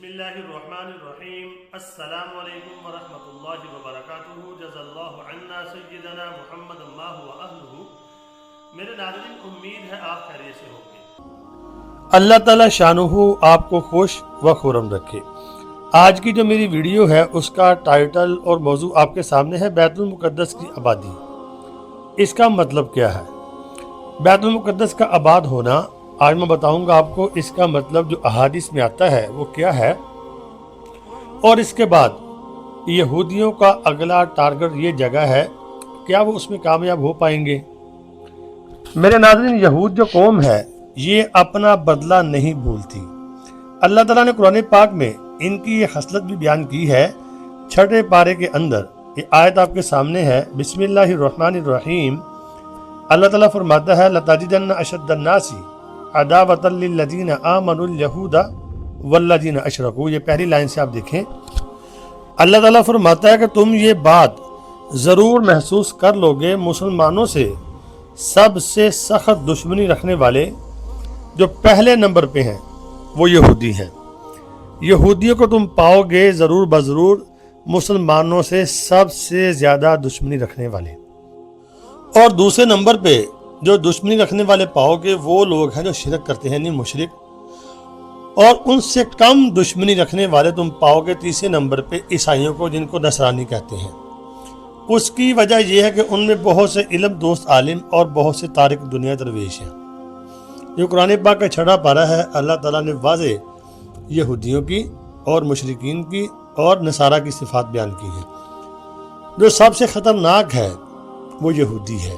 बिस्मिल्लाहिर्रहमानिर्रहीम। अस्सलामु अलैकुम वरहमतुल्लाहि वबरकातुहू। जज़ल्लाहु अन्ना सय्यदना मुहम्मद अल्लाह व अहलुहू। मेरे नाज़रीन, उम्मीद है आप खैरियत से होंगे। अल्लाह ताला शानुहु आपको खुश व खुर्रम रखे। आज की जो मेरी वीडियो है उसका टाइटल और मौजू आपके सामने है, बैतुल मुक़द्दस की आबादी। इसका मतलब क्या है? बैतुल मुक़द्दस का आबाद होना आज मैं बताऊंगा आपको। इसका मतलब जो अहादीस में आता है वो क्या है, और इसके बाद यहूदियों का अगला टारगेट ये जगह है, क्या वो उसमें कामयाब हो पाएंगे? मेरे नाज़रीन, यहूद जो कौम है ये अपना बदला नहीं भूलती। अल्लाह ताला ने कुरान पाक में इनकी ये खसलत भी बयान की है। 6 पारे के अंदर ये आयत आपके सामने है। बिस्मिल्लाहिर्रहमानिर्रहीम। अल्लाह ताला फरमाता है, लताजिदन्ना अशद्दन्नासी अदावतल लिल्लज़ीना आमनुल यहूदा वल्लज़ीना अशरकू। ये पहली लाइन से आप देखें, अल्लाह ताला फरमाता है कि तुम ये बात ज़रूर महसूस कर लोगे, मुसलमानों से सबसे सख्त दुश्मनी रखने वाले जो पहले नंबर पे हैं वो यहूदी हैं। यहूदियों को तुम पाओगे ज़रूर बज़रूर मुसलमानों से सबसे ज़्यादा दुश्मनी रखने वाले, और दूसरे नंबर पे जो दुश्मनी रखने वाले पाओगे वो लोग हैं जो शिरक करते हैं, नहीं मुशरिक, और उनसे कम दुश्मनी रखने वाले तुम पाओगे तीसरे नंबर पे ईसाइयों को, जिनको नसरानी कहते हैं। उसकी वजह यह है कि उनमें बहुत से इल्म दोस्त आलिम और बहुत से तारिक दुनिया दरवेश हैं। जो कुरान पाक का 6 पारा है, अल्लाह ताला ने वाज़े यहूदियों की और मुशरिकीन की और नसारा की सिफात बयान की है। जो सबसे ख़तरनाक है वो यहूदी है।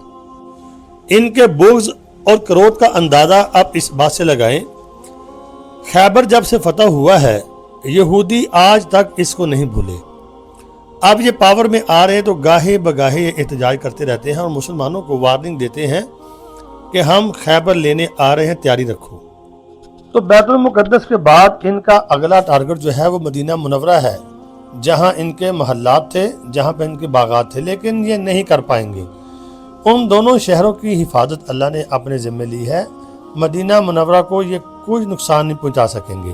इनके बुग़्ज़ और क्रोध का अंदाज़ा आप इस बात से लगाएं, खैबर जब से फतह हुआ है यहूदी आज तक इसको नहीं भूले। अब ये पावर में आ रहे हैं तो गाहे बगाहे एहतजाज करते रहते हैं और मुसलमानों को वार्निंग देते हैं कि हम खैबर लेने आ रहे हैं, तैयारी रखो। तो बैतुल मुक़द्दस के बाद इनका अगला टारगेट जो है वो मदीना मुनव्वरा है, जहाँ इनके महल्लात थे, जहाँ पे इनके बागात थे, लेकिन ये नहीं कर पाएंगे। उन दोनों शहरों की हिफाजत अल्लाह ने अपने ज़िम्मे ली है। मदीना मुनव्वरा को ये कुछ नुकसान नहीं पहुंचा सकेंगे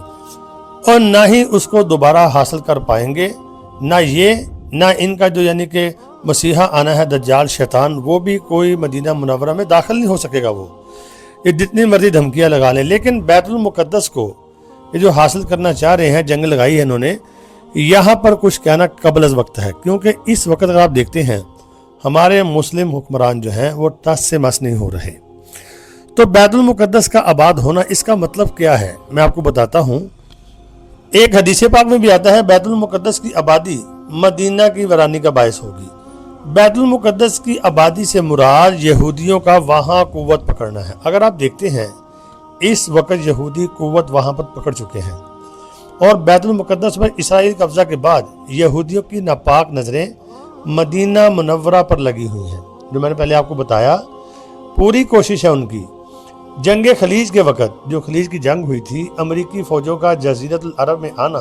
और ना ही उसको दोबारा हासिल कर पाएंगे। ना ये, ना इनका जो यानी कि मसीहा आना है दज्जाल शैतान, वो भी कोई मदीना मुनव्वरा में दाखिल नहीं हो सकेगा। वो ये जितनी मर्जी धमकियाँ लगा लें, लेकिन बैतुल मुक़द्दस को ये जो हासिल करना चाह रहे हैं, जंग लगाई है इन्होंने, यहाँ पर कुछ कहना कबल अज़ वक्त है। क्योंकि इस वक्त अगर आप देखते हैं हमारे मुस्लिम हुक्मरान जो हैं वो टस से मस नहीं हो रहे। तो बैतुल मुक़द्दस का आबाद होना, इसका मतलब क्या है मैं आपको बताता हूँ। एक हदीस पाक में भी आता है, बैतुल मुक़द्दस की आबादी मदीना की वीरानी का बायस होगी। बैतुल मुक़द्दस की आबादी से मुराद यहूदियों का वहाँ कुव्वत पकड़ना है। अगर आप देखते हैं इस वक्त यहूदी कुव्वत वहाँ पर पकड़ चुके हैं, और बैतुल मुक़द्दस पर इसराइल कब्ज़ा के बाद यहूदियों की नापाक नज़रें मदीना मुनव्वरा पर लगी हुई हैं। जो मैंने पहले आपको बताया, पूरी कोशिश है उनकी। जंग खलीज के वक़्त, जो खलीज की जंग हुई थी, अमरीकी फ़ौजों का जज़ीरतुल अरब में आना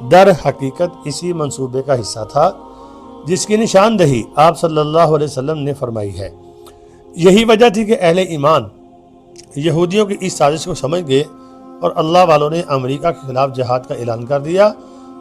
दर हकीकत इसी मंसूबे का हिस्सा था, जिसकी निशानदही आप सल्लल्लाहु अलैहि वसल्लम ने फरमाई है। यही वजह थी कि अहले ईमान यहूदियों की इस साजिश को समझ गए और अल्लाह वालों ने अमेरिका के खिलाफ जिहाद का ऐलान कर दिया,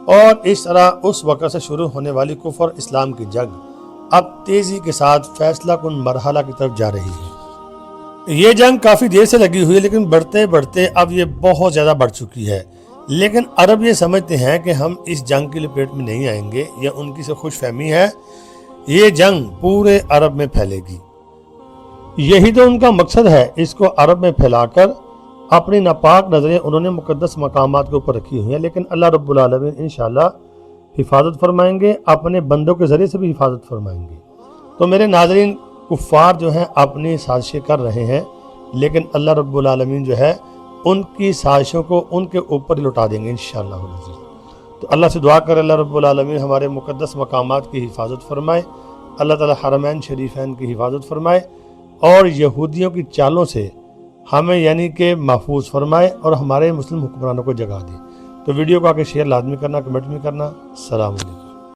और इस तरह उस वक़्त से शुरू होने वाली कुफ्र इस्लाम की जंग अब तेज़ी के साथ फैसला कुन मरहला की तरफ जा रही है। ये जंग काफ़ी देर से लगी हुई है, लेकिन बढ़ते बढ़ते अब ये बहुत ज़्यादा बढ़ चुकी है। लेकिन अरब ये समझते हैं कि हम इस जंग की लपेट में नहीं आएंगे, या उनकी से खुश फहमी है, ये जंग पूरे अरब में फैलेगी। यही तो उनका मकसद है। इसको अरब में फैलाकर अपनी नापाक नज़रें उन्होंने मुक़द्दस मकामात के ऊपर रखी हुई हैं। लेकिन अल्लाह रब्बुल आलमीन इंशाअल्लाह हिफाजत फरमाएंगे, अपने बंदों के ज़रिए से भी हिफाजत फरमाएंगे। तो मेरे नाज़रीन, कुफ़ार जो हैं अपनी साजिशें कर रहे हैं, लेकिन अल्लाह रब्बुल आलमीन जो है उनकी साजिशों को उनके ऊपर ही लौटा देंगे इंशाअल्लाह। तो अल्लाह से दुआ करें, अल्लाह रब्बुल आलमीन हमारे मुक़द्दस मकामात की हिफाजत फरमाए, अल्लाह ताला हरमैन शरीफैन की हिफाजत फरमाए, और यहूदियों की चालों से हमें यानी कि महफूज फरमाए, और हमारे मुस्लिम हुक्मरानों को जगा दे। तो वीडियो को आगे शेयर लाजमी करना, कमेंट भी करना। अस्सलाम वालेकुम।